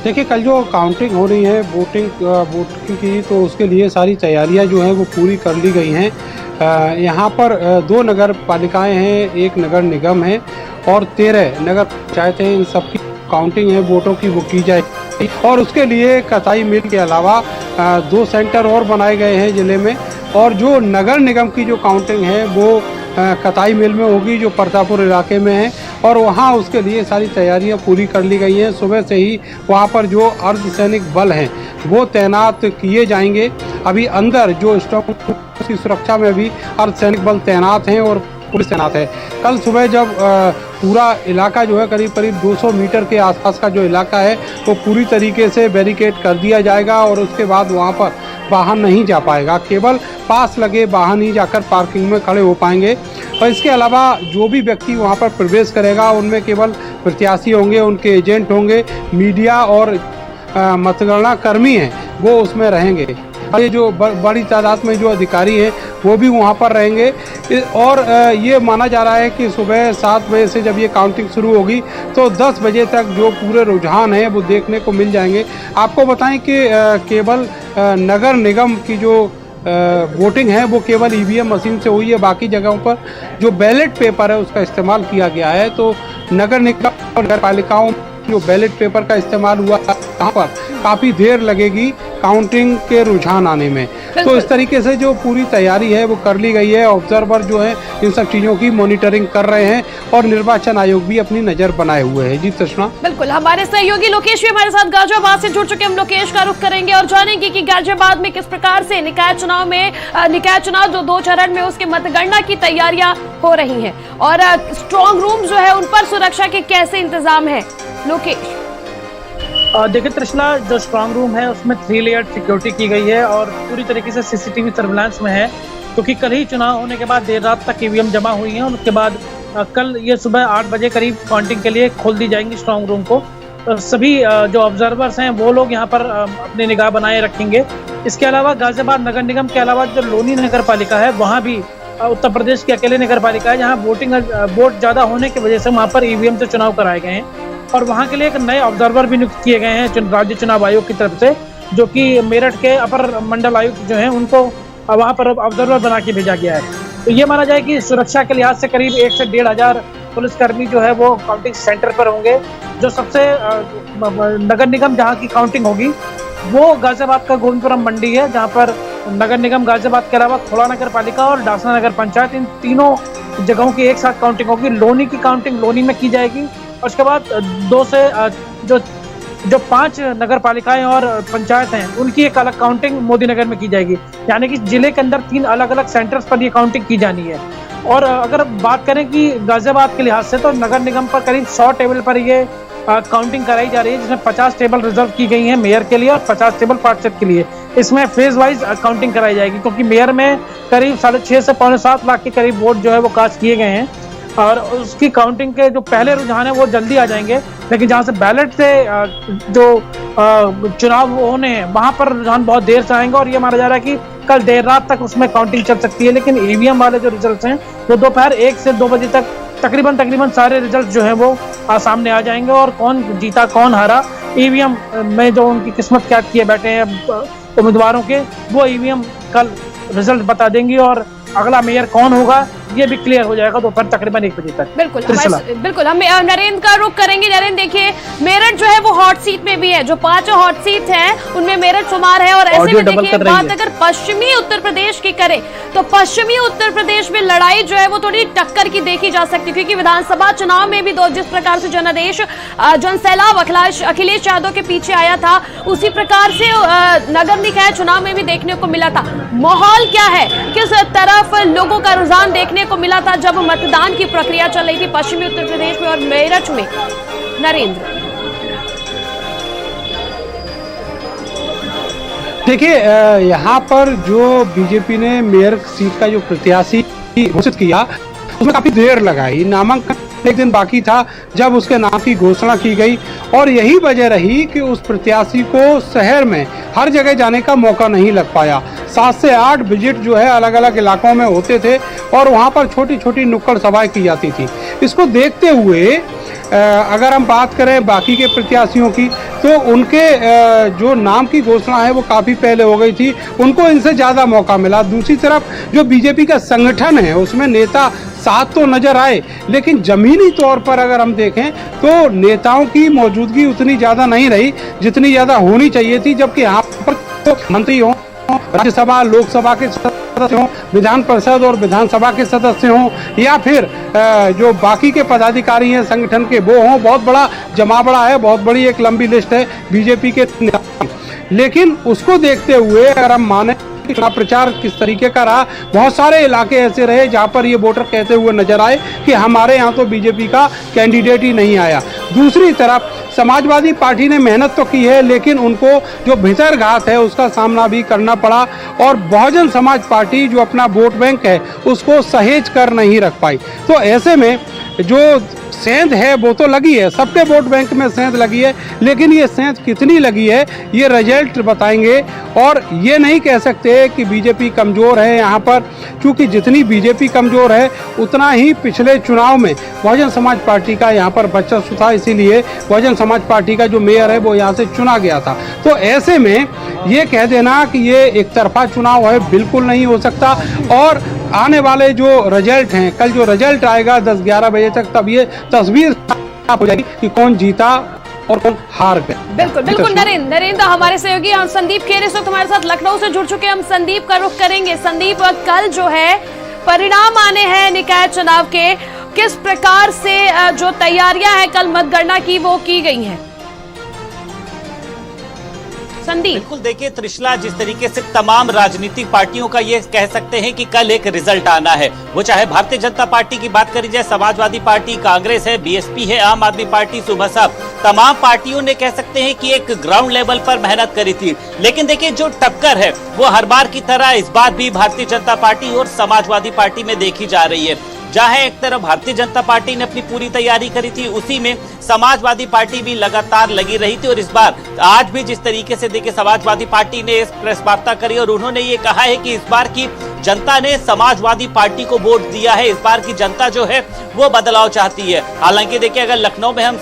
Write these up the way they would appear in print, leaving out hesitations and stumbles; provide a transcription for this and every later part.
देखिए, कल जो काउंटिंग हो रही है वोटिंग की, तो उसके लिए सारी तैयारियां जो हैं वो पूरी कर ली गई हैं। यहाँ पर 2 नगर पालिकाएँ हैं, 1 नगर निगम है और 13 नगर पंचायतें हैं। इन सबकी काउंटिंग है वोटों की, वो की जाएगी और उसके लिए कताई मिल के अलावा 2 सेंटर और बनाए गए हैं ज़िले में। और जो नगर निगम की जो काउंटिंग है वो कताई मिल में होगी, जो परतापुर इलाके में है, और वहाँ उसके लिए सारी तैयारियां पूरी कर ली गई हैं। सुबह से ही वहाँ पर जो अर्धसैनिक बल हैं वो तैनात किए जाएंगे। अभी अंदर जो स्टॉक की सुरक्षा में भी अर्धसैनिक बल तैनात हैं और पुलिस तैनात है। कल सुबह जब पूरा इलाका जो है करीब 200 मीटर के आसपास का जो इलाका है वो पूरी तरीके से बैरिकेड कर दिया जाएगा और उसके बाद वहाँ पर वाहन नहीं जा पाएगा, केवल पास लगे वाहन ही जाकर पार्किंग में खड़े हो पाएंगे। और इसके अलावा जो भी व्यक्ति वहाँ पर प्रवेश करेगा उनमें केवल प्रत्याशी होंगे, उनके एजेंट होंगे, मीडिया और मतगणना कर्मी हैं वो उसमें रहेंगे। ये जो बड़ी तादाद में जो अधिकारी हैं वो भी वहाँ पर रहेंगे। और ये माना जा रहा है कि सुबह 7 बजे से जब ये काउंटिंग शुरू होगी तो 10 बजे तक जो पूरे रुझान हैं वो देखने को मिल जाएंगे। आपको बताएं कि केवल नगर निगम की जो वोटिंग है वो केवल ईवीएम मशीन से हुई है। बाकी जगहों पर जो बैलेट पेपर है उसका इस्तेमाल किया गया है। तो नगर निगम और नगर पालिकाओं जो बैलेट पेपर का इस्तेमाल हुआ यहाँ पर काफ़ी देर लगेगी काउंटिंग के रुझान आने में। तो इस तरीके से जो पूरी तैयारी है वो कर ली गई है। ऑब्जर्वर जो है इन सब चीज़ों की मॉनिटरिंग कर रहे हैं और निर्वाचन आयोग भी अपनी नज़र बनाए हुए है। जी तृष्णा। बिल्कुल, हमारे सहयोगी लोकेश भी हमारे साथ गाजियाबाद से जुड़ चुके। हम लोकेश का रुख करेंगे और जानेंगे कि गाजियाबाद में किस प्रकार से निकाय चुनाव जो 2 चरण में उसके मतगणना की तैयारियां हो रही हैं और स्ट्रॉन्ग रूम जो है उन पर सुरक्षा के कैसे इंतजाम है। लोकेश। देखिए तृष्णा, जो स्ट्रांग रूम है उसमें 3 लेयर सिक्योरिटी की गई है और पूरी तरीके से सीसीटीवी सर्विलांस में है, क्योंकि कल ही चुनाव होने के बाद देर रात तक ईवीएम जमा हुई हैं और उसके बाद कल ये सुबह 8 बजे करीब काउंटिंग के लिए खोल दी जाएंगी स्ट्रांग रूम को। सभी जो ऑब्जर्वर्स हैं वो लोग यहाँ पर अपनी निगाह बनाए रखेंगे। इसके अलावा गाजियाबाद नगर निगम के अलावा जो लोनी नगर पालिका है वहाँ भी उत्तर प्रदेश की अकेले नगर पालिका है जहाँ वोट ज़्यादा होने की वजह से वहाँ पर ईवीएम से चुनाव कराए गए हैं और वहाँ के लिए एक नए ऑब्जर्वर भी नियुक्त किए गए हैं राज्य चुनाव आयोग की तरफ से, जो कि मेरठ के अपर मंडल आयुक्त जो हैं उनको वहाँ पर ऑब्जर्वर बना के भेजा गया है। तो ये माना जाए कि सुरक्षा के लिहाज से करीब 1 से 1.5 हज़ार पुलिसकर्मी जो है वो काउंटिंग सेंटर पर होंगे। जो सबसे नगर निगम जहाँ की काउंटिंग होगी वो गाजियाबाद का गोविंदपुरम मंडी है, जहाँ पर नगर निगम गाजियाबाद के अलावा खोड़ा नगर पालिका और डासना नगर पंचायत, इन तीनों जगहों की एक साथ काउंटिंग होगी। लोनी की काउंटिंग लोनी में की जाएगी और उसके बाद 2 से जो 5 नगर पालिकाएं और पंचायत हैं उनकी एक अलग काउंटिंग मोदी नगर में की जाएगी। यानी कि जिले के अंदर 3 अलग अलग सेंटर्स पर ये काउंटिंग की जानी है। और अगर बात करें कि गाजियाबाद के लिहाज से तो नगर निगम पर करीब 100 टेबल पर ये काउंटिंग कराई जा रही है, जिसमें 50 टेबल रिजर्व की गई हैं मेयर के लिए और 50 टेबल पार्षद के लिए। इसमें फेज वाइज काउंटिंग कराई जाएगी, क्योंकि मेयर में करीब 6.5 से 6.25 लाख के करीब वोट जो है वो कास्ट किए गए हैं और उसकी काउंटिंग के जो पहले रुझान है वो जल्दी आ जाएंगे। लेकिन जहाँ से बैलेट से जो चुनाव होने हैं वहाँ पर रुझान बहुत देर से आएंगे और ये माना जा रहा है कि कल देर रात तक उसमें काउंटिंग चल सकती है। लेकिन ईवीएम वाले जो रिजल्ट हैं वो दोपहर 1 से 2 बजे तक तकरीबन सारे रिजल्ट जो हैं वो सामने आ जाएंगे और कौन जीता कौन हारा, ईवीएम में जो उनकी किस्मत कैद किए बैठे हैं उम्मीदवारों के, वो ईवीएम कल रिजल्ट बता देंगी और अगला मेयर कौन होगा ये भी क्लियर हो जाएगा दोपहर तकरीबन 1 बजे तक। बिल्कुल हम नरेंद्र का रुख करेंगे। नरेंद्र, देखिए मेरठ जो है वो हॉट सीट में भी है, जो 5 हॉट सीट हैं उनमें मेरठ शुमार है। और ऐसे में देखिए बात अगर पश्चिमी उत्तर प्रदेश की करें तो पश्चिमी उत्तर प्रदेश में लड़ाई जो है वो थोड़ी टक्कर की देखी जा सकती है, क्योंकि विधानसभा चुनाव में भी जिस प्रकार से जनसैलाब अखिलेश यादव के पीछे आया था उसी प्रकार से नगर निकाय चुनाव में भी देखने को मिला था। माहौल क्या है, किस तरफ लोगों का रुझान देखने को मिला था जब मतदान की प्रक्रिया चल रही थी पश्चिमी उत्तर प्रदेश में और मेरठ में? नरेंद्र, देखिए यहाँ पर जो बीजेपी ने मेयर सीट का जो प्रत्याशी घोषित किया उसमें काफी देर लगाई। नामांकन एक दिन बाकी था जब उसके नाम की घोषणा की गई और यही वजह रही कि उस प्रत्याशी को शहर में हर जगह जाने का मौका नहीं लग पाया। 7 से 8 विजिट जो है अलग अलग इलाकों में होते थे और वहाँ पर छोटी छोटी नुक्कड़ सभाएं की जाती थी। इसको देखते हुए अगर हम बात करें बाकी के प्रत्याशियों की, तो उनके जो नाम की घोषणा है वो काफ़ी पहले हो गई थी, उनको इनसे ज़्यादा मौका मिला। दूसरी तरफ जो बीजेपी का संगठन है उसमें नेता साथ तो नजर आए, लेकिन जमीनी तौर पर अगर हम देखें तो नेताओं की मौजूदगी उतनी ज़्यादा नहीं रही जितनी ज़्यादा होनी चाहिए थी। जबकि यहाँ पर तो मंत्री हों, राज्यसभा लोकसभा के सदस्य हों, विधान परिषद और विधानसभा के सदस्य हों, या फिर जो बाकी के पदाधिकारी हैं संगठन के वो हों, बहुत बड़ा जमावड़ा है, बहुत बड़ी एक लंबी लिस्ट है बीजेपी के। लेकिन उसको देखते हुए अगर हम माने चुनाव प्रचार किस तरीके का रहा, बहुत सारे इलाके ऐसे रहे जहां पर ये वोटर कहते हुए नजर आए कि हमारे यहाँ तो बीजेपी का कैंडिडेट ही नहीं आया। दूसरी तरफ समाजवादी पार्टी ने मेहनत तो की है, लेकिन उनको जो भीतरघात है उसका सामना भी करना पड़ा, और बहुजन समाज पार्टी जो अपना वोट बैंक है उसको सहेज कर नहीं रख पाई। तो ऐसे में जो सेंध है वो तो लगी है, सबके वोट बैंक में सेंध लगी है, लेकिन ये सेंध कितनी लगी है ये रिजल्ट बताएंगे। और ये नहीं कह सकते कि बीजेपी कमज़ोर है यहाँ पर, क्योंकि जितनी बीजेपी कमज़ोर है उतना ही पिछले चुनाव में बहुजन समाज पार्टी का यहाँ पर वर्चस्व था, इसीलिए बहुजन समाज पार्टी का जो मेयर है वो यहाँ से चुना गया था। तो ऐसे में ये कह देना कि ये एक तरफा चुनाव है बिल्कुल नहीं हो सकता। और आने वाले जो रिजल्ट हैं, कल जो रिजल्ट आएगा 10-11 बजे तक, तब ये तस्वीर साफ हो जाएगी कि कौन जीता और कौन हार गया। बिल्कुल बिल्कुल नरेंद्र हमारे सहयोगी हम संदीप खेर इस वक्त हमारे साथ लखनऊ से जुड़ चुके हैं। हम संदीप का रुख करेंगे। संदीप, कल जो है परिणाम आने हैं निकाय चुनाव के, किस प्रकार से जो तैयारियां हैं कल मतगणना की वो की गई हैं? संदीप। बिल्कुल, देखिए त्रिशला, जिस तरीके से तमाम राजनीतिक पार्टियों का ये कह सकते हैं कि कल एक रिजल्ट आना है, वो चाहे भारतीय जनता पार्टी की बात करी जाए, समाजवादी पार्टी, कांग्रेस है, बीएसपी है, आम आदमी पार्टी, सुबह साहब, तमाम पार्टियों ने कह सकते हैं कि एक ग्राउंड लेवल पर मेहनत करी थी। लेकिन देखिए जो टक्कर है वो हर बार की तरह इस बार भी भारतीय जनता पार्टी और समाजवादी पार्टी में देखी जा रही है। जहां एक तरफ भारतीय जनता पार्टी ने अपनी पूरी तैयारी करी थी, उसी में समाजवादी पार्टी भी लगातार लगी रही थी। और इस बार आज भी जिस तरीके से देखिए समाजवादी पार्टी ने प्रेस वार्ता करी और उन्होंने ये कहा है कि इस बार की जनता ने समाजवादी पार्टी को वोट दिया है, इस बार की जनता जो है वो बदलाव चाहती है। हालांकि देखिए अगर लखनऊ में हम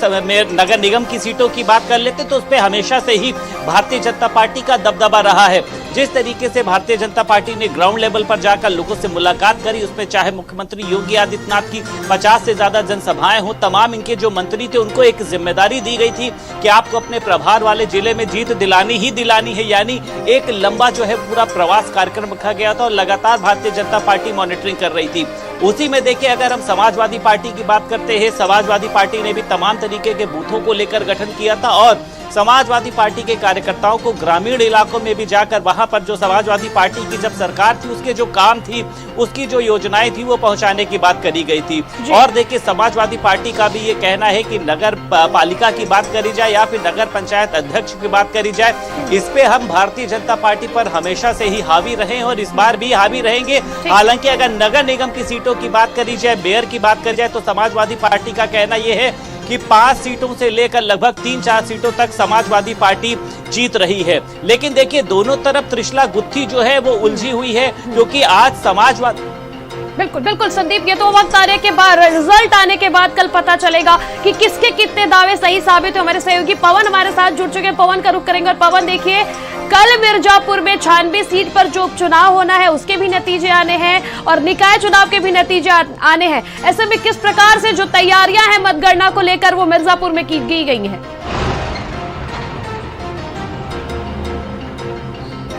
नगर निगम की सीटों की बात कर लेते तो उस पर हमेशा से ही भारतीय जनता पार्टी का दबदबा रहा है। जिस तरीके से भारतीय जनता पार्टी ने ग्राउंड लेवल पर जाकर लोगों से मुलाकात करी, उसमें चाहे मुख्यमंत्री योगी आदित्यनाथ की 50 से ज्यादा जनसभाएं हो, तमाम इनके जो मंत्री थे उनको एक जिम्मेदारी दी गई थी कि आपको अपने प्रभार वाले जिले में जीत दिलानी ही दिलानी है। यानी एक लंबा जो है पूरा प्रवास कार्यक्रम रखा गया था और लगातार भारतीय जनता पार्टी मॉनिटरिंग कर रही थी। उसी में देखिए अगर हम समाजवादी पार्टी की बात करते हैं, समाजवादी पार्टी ने भी तमाम तरीके के बूथों को लेकर गठन किया था और समाजवादी पार्टी के कार्यकर्ताओं को ग्रामीण इलाकों में भी जाकर वहां पर जो समाजवादी पार्टी की जब सरकार थी उसके जो काम थी, उसकी जो योजनाएं थी वो पहुंचाने की बात करी गई थी। और देखिए समाजवादी पार्टी का भी ये कहना है कि नगर पालिका की बात करी जाए या फिर नगर पंचायत अध्यक्ष की बात करी जाए, इस पे हम भारतीय जनता पार्टी पर हमेशा से ही हावी रहे और इस बार भी हावी रहेंगे। हालांकि अगर नगर निगम की सीटों की बात करी जाए, मेयर की बात करी जाए, तो समाजवादी पार्टी का कहना यह है कि 5 सीटों से लेकर लगभग 3-4 सीटों तक समाजवादी पार्टी जीत रही है। लेकिन देखिए दोनों तरफ त्रिशला गुत्थी जो है वो उलझी हुई है, क्योंकि आज समाजवादी बिल्कुल बिल्कुल संदीप, ये तो वक्त आने के बाद, रिजल्ट आने के बाद कल पता चलेगा कि किसके कितने दावे सही साबित हुए। हमारे सहयोगी पवन हमारे साथ जुड़ चुके हैं, पवन का रुख करेंगे। और पवन देखिए कल मिर्जापुर में 96 सीट पर जो उपचुनाव होना है उसके भी नतीजे आने हैं और निकाय चुनाव के भी नतीजे आने हैं। ऐसे में किस प्रकार से जो तैयारियां हैं मतगणना को लेकर वो मिर्जापुर में की गई हैं?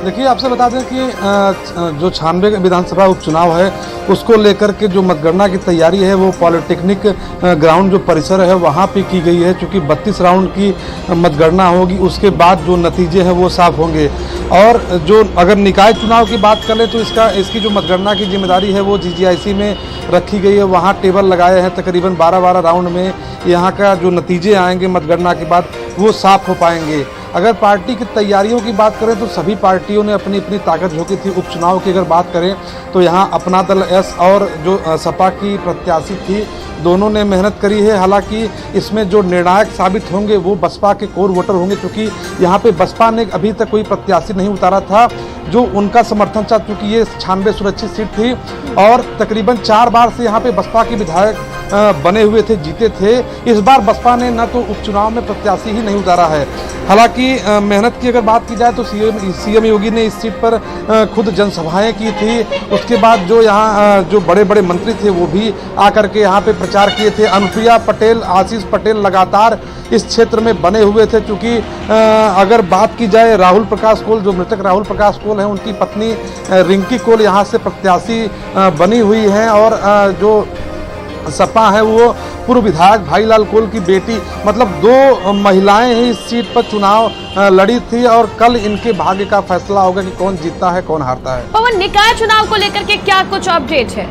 देखिए आपसे बता दें कि जो 96 विधानसभा उपचुनाव है उसको लेकर के जो मतगणना की तैयारी है वो पॉलिटेक्निक ग्राउंड जो परिसर है वहाँ पे की गई है। चूँकि 32 राउंड की मतगणना होगी उसके बाद जो नतीजे हैं वो साफ होंगे। और जो अगर निकाय चुनाव की बात कर ले तो इसकी जो मतगणना की जिम्मेदारी है वो GGIC में रखी गई है। वहाँ टेबल लगाए हैं, तकरीबन 12-12 राउंड में यहाँ का जो नतीजे आएंगे मतगणना के बाद वो साफ हो पाएंगे। अगर पार्टी की तैयारियों की बात करें तो सभी पार्टियों ने अपनी अपनी ताकत झोंकी थी। उपचुनाव की अगर बात करें तो यहाँ अपना दल एस और जो सपा की प्रत्याशी थी दोनों ने मेहनत करी है। हालांकि इसमें जो निर्णायक साबित होंगे वो बसपा के कोर वोटर होंगे, क्योंकि यहाँ पे बसपा ने अभी तक कोई प्रत्याशी नहीं उतारा था जो उनका समर्थन चाह, चूँकि ये 96 सुरक्षित सीट थी और तकरीबन 4 बार से यहाँ पे बसपा के विधायक बने हुए थे, जीते थे। इस बार बसपा ने न तो उपचुनाव में प्रत्याशी ही नहीं उतारा है। हालांकि मेहनत की अगर बात की जाए तो सीएम योगी ने इस सीट पर खुद जनसभाएं की थी। उसके बाद जो यहाँ जो बड़े बड़े मंत्री थे वो भी आकर के यहाँ पे प्रचार किए थे। अनुप्रिया पटेल, आशीष पटेल लगातार इस क्षेत्र में बने हुए थे। चूँकि अगर बात की जाए राहुल प्रकाश कोल, जो मृतक राहुल प्रकाश कोल हैं, उनकी पत्नी रिंकी कोल यहाँ से प्रत्याशी बनी हुई हैं और जो सपा है वो पूर्व विधायक भाईलाल कोल की बेटी, मतलब 2 महिलाएं ही इस सीट पर चुनाव लड़ी थी और कल इनके भाग्य का फैसला होगा कि कौन जीतता है कौन हारता है। पवन, निकाय चुनाव को लेकर के क्या कुछ अपडेट है?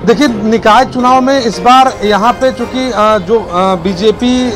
देखिए, निकाय चुनाव में इस बार यहाँ पे चूंकि जो बीजेपी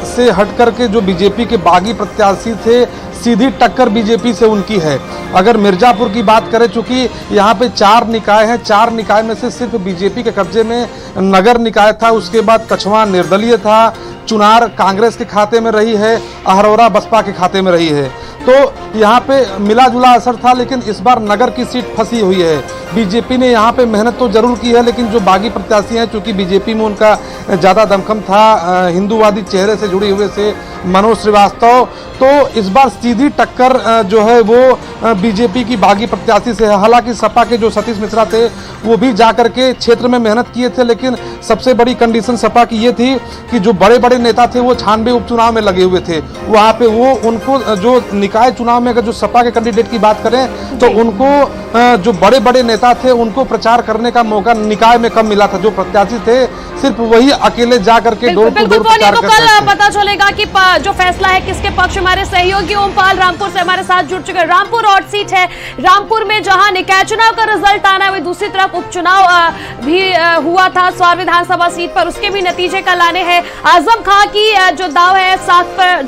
से हट करके जो बीजेपी के बागी प्रत्याशी थे, सीधी टक्कर बीजेपी से उनकी है। अगर मिर्जापुर की बात करें, चूंकि यहाँ पे 4 निकाय हैं, 4 निकाय में से सिर्फ बीजेपी के कब्जे में नगर निकाय था, उसके बाद कछवा निर्दलीय था, चुनार कांग्रेस के खाते में रही है, अहरौरा बसपा के खाते में रही है। तो यहाँ पे मिला जुला असर था, लेकिन इस बार नगर की सीट फंसी हुई है। बीजेपी ने यहाँ पे मेहनत तो जरूर की है, लेकिन जो बागी प्रत्याशी हैं, चूंकि बीजेपी में उनका ज़्यादा दमखम था, हिंदूवादी चेहरे से जुड़े हुए से मनोज श्रीवास्तव, तो इस बार सीधी टक्कर जो है वो बीजेपी की बागी प्रत्याशी से है। हालांकि सपा के जो सतीश मिश्रा थे वो भी जाकर के क्षेत्र में मेहनत किए थे, लेकिन सबसे बड़ी कंडीशन सपा की ये थी कि जो बड़े बड़े नेता थे वो 96 उपचुनाव में लगे हुए थे। वहाँ पे वो उनको जो निकाय चुनाव में अगर जो सपा के कैंडिडेट की बात करें तो उनको जो बड़े बड़े नेता थे उनको प्रचार करने का मौका निकाय में कम मिला था। जो प्रत्याशी थे सिर्फ वही अकेले जा करके डोर टू डोर प्रचार कर सकते हैं। पता चलेगा कि जो फैसला है किसके पक्ष। हमारे सहयोगी ओमपाल रामपुर से हमारे साथ जुड़ चुके हैं। रामपुर हॉट सीट है, रामपुर में जहां निकाय चुनाव का रिजल्ट आना है, वही दूसरी तरफ उपचुनाव भी हुआ था स्वार विधानसभा सीट पर, उसके भी नतीजे कल आने हैं। आजम खां की जो दाव है,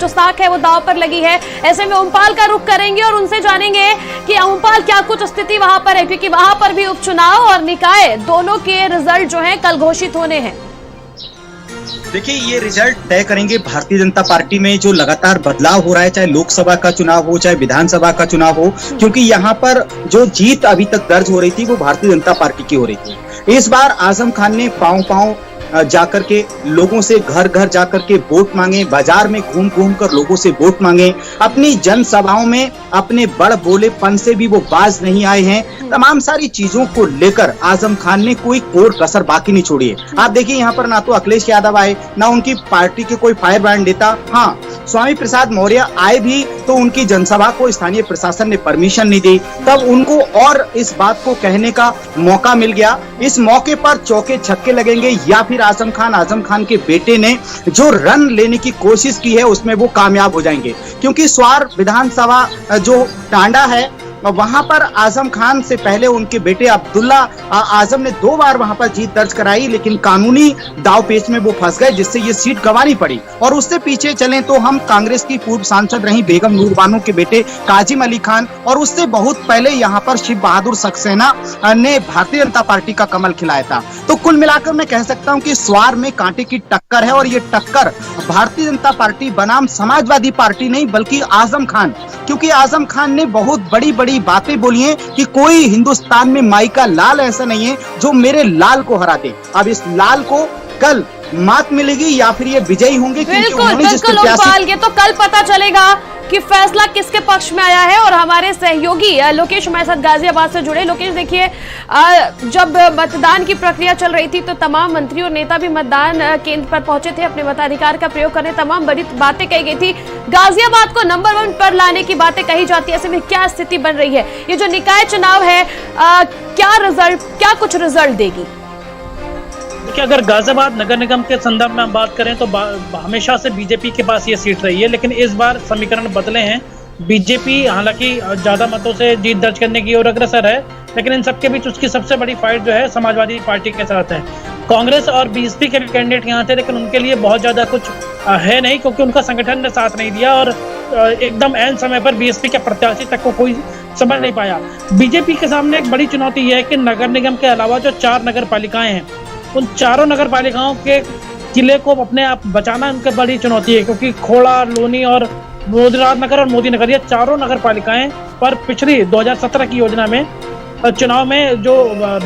साख है वो दाव पर लगी है। ऐसे में ओमपाल का रुख करेंगे और उनसे जानेंगे कि ओमपाल क्या कुछ स्थिति वहां पर है, क्योंकि वहां पर भी उपचुनाव और निकाय दोनों के रिजल्ट जो है कल घोषित होने हैं। देखिए, ये रिजल्ट तय करेंगे भारतीय जनता पार्टी में जो लगातार बदलाव हो रहा है, चाहे लोकसभा का चुनाव हो चाहे विधानसभा का चुनाव हो, क्योंकि यहाँ पर जो जीत अभी तक दर्ज हो रही थी वो भारतीय जनता पार्टी की हो रही थी। इस बार आजम खान ने पांव जाकर के लोगों से घर घर जाकर के वोट मांगे, बाजार में घूम घूम कर लोगों से वोट मांगे। अपनी जनसभाओं में अपने बड़ बोलेपन से भी वो बाज नहीं आए हैं। तमाम सारी चीजों को लेकर आजम खान ने कोई कोर कसर बाकी नहीं छोड़ी है। आप देखिए, यहाँ पर ना तो अखिलेश यादव आए, ना उनकी पार्टी के कोई फायर ब्रांड नेता। हाँ, स्वामी प्रसाद मौर्य आए भी तो उनकी जनसभा को स्थानीय प्रशासन ने परमिशन नहीं दी, तब उनको और इस बात को कहने का मौका मिल गया। इस मौके पर चौके छक्के लगेंगे या फिर आजम खान के बेटे ने जो रन लेने की कोशिश की है उसमें वो कामयाब हो जाएंगे, क्योंकि स्वार विधानसभा जो टांडा है वहां पर आजम खान से पहले उनके बेटे अब्दुल्ला आजम ने 2 बार वहां पर जीत दर्ज कराई, लेकिन कानूनी दावपेच में वो फंस गए, जिससे ये सीट गंवानी पड़ी। और उससे पीछे चलें तो हम कांग्रेस की पूर्व सांसद रही बेगम नूर बानो के बेटे काजिम अली खान, और उससे बहुत पहले यहाँ पर शिव बहादुर सक्सेना ने भारतीय जनता पार्टी का कमल खिलाया था। तो कुल मिलाकर मैं कह सकता हूँ कि स्वार में कांटे की टक्कर है, और ये टक्कर भारतीय जनता पार्टी बनाम समाजवादी पार्टी नहीं बल्कि आजम खान, क्योंकि आजम खान ने बहुत बड़ी बातें बोली हैं कि कोई हिंदुस्तान में माई का लाल ऐसा नहीं है जो मेरे लाल को हरा दे। अब इस लाल को कल मात मिलेगी या फिर ये विजयी होंगे, क्योंकि उन्होंने जिस प्रत्याशी, ये तो कल पता चलेगा कि फैसला किसके पक्ष में आया है। और हमारे सहयोगी लोकेश हमारे साथ गाजियाबाद से जुड़े। लोकेश, देखिए, जब मतदान की प्रक्रिया चल रही थी तो तमाम मंत्री और नेता भी मतदान केंद्र पर पहुंचे थे, अपने मताधिकार का प्रयोग करने। तमाम बड़ी बातें कही गई थी, गाजियाबाद को नंबर 1 पर लाने की बातें कही जाती है। ऐसे में क्या स्थिति बन रही है? ये जो निकाय चुनाव है, क्या कुछ रिजल्ट देगी? देखिए, अगर गाजियाबाद नगर निगम के संदर्भ में हम बात करें तो हमेशा से बीजेपी के पास ये सीट रही है, लेकिन इस बार समीकरण बदले हैं। बीजेपी हालांकि ज्यादा मतों से जीत दर्ज करने की ओर अग्रसर है, लेकिन इन सबके बीच उसकी सबसे बड़ी फाइट जो है समाजवादी पार्टी के साथ है। कांग्रेस और बीएसपी के कैंडिडेट यहाँ थे, लेकिन उनके लिए बहुत ज्यादा कुछ है नहीं, क्योंकि उनका संगठन ने साथ नहीं दिया और एकदम ऐन समय पर बीएसपी के प्रत्याशी तक को कोई समझ नहीं पाया। बीजेपी के सामने एक बड़ी चुनौती है कि नगर निगम के अलावा जो 4 नगर पालिकाएं हैं, उन चारों नगर पालिकाओं के किले को अपने आप बचाना उनकी बड़ी चुनौती है, क्योंकि खोड़ा, लोनी और मोदीराज नगर और मोदी नगर, ये चारों नगर पालिकाएं पर पिछली 2017 की योजना में चुनाव में जो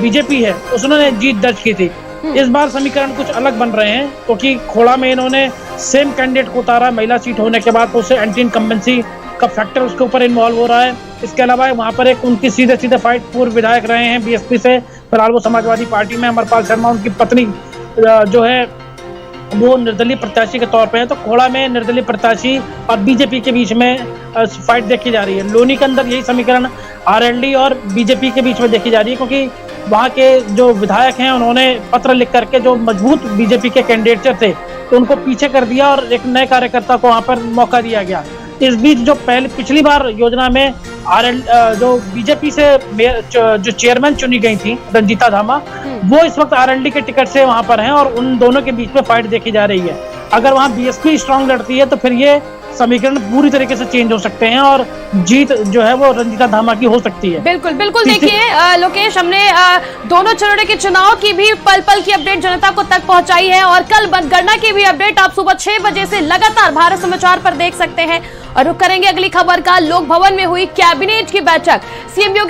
बीजेपी है उसने जीत दर्ज की थी। इस बार समीकरण कुछ अलग बन रहे हैं क्योंकि खोड़ा में इन्होंने सेम कैंडिडेट को उतारा, महिला सीट होने के बाद उसे एंटी इनकम्बेंसी का फैक्टर उसके ऊपर इन्वॉल्व हो रहा है। इसके अलावा वहाँ पर एक उनकी सीधे फाइट पूर्व विधायक रहे हैं बीएसपी से, फिलहाल वो समाजवादी पार्टी में, अमरपाल शर्मा उनकी पत्नी जो है वो निर्दलीय प्रत्याशी के तौर पे है। तो खोड़ा में निर्दलीय प्रत्याशी और बीजेपी के बीच में फाइट देखी जा रही है। लोनी के अंदर यही समीकरण आरएलडी और बीजेपी के बीच में देखी जा रही है क्योंकि वहाँ के जो विधायक हैं उन्होंने पत्र लिख करके जो मजबूत बीजेपी के कैंडिडेट थे तो उनको पीछे कर दिया और एक नए कार्यकर्ता को वहाँ पर मौका दिया गया। इस बीच जो पिछली बार योजना में जो बीजेपी से जो चेयरमैन चुनी गई थी रंजीता धामा, वो इस वक्त आरएलडी के टिकट से वहां पर हैं और उन दोनों के बीच में फाइट देखी जा रही है। अगर वहां बीएसपी स्ट्रांग लड़ती है तो फिर ये समीकरण पूरी तरीके से चेंज हो सकते हैं और जीत जो है वो रंजीता धामा की हो सकती है। बिल्कुल बिल्कुल। देखिए लोकेश, हमने दोनों चरणों के चुनाव की भी पल पल की अपडेट जनता को तक पहुंचाई है और कल मतगणना की भी अपडेट आप सुबह 6 बजे से लगातार भारत समाचार पर देख सकते हैं। और रुक करेंगे अगली खबर का। लोक भवन में हुई कैबिनेट की बैठक, सीएम योगी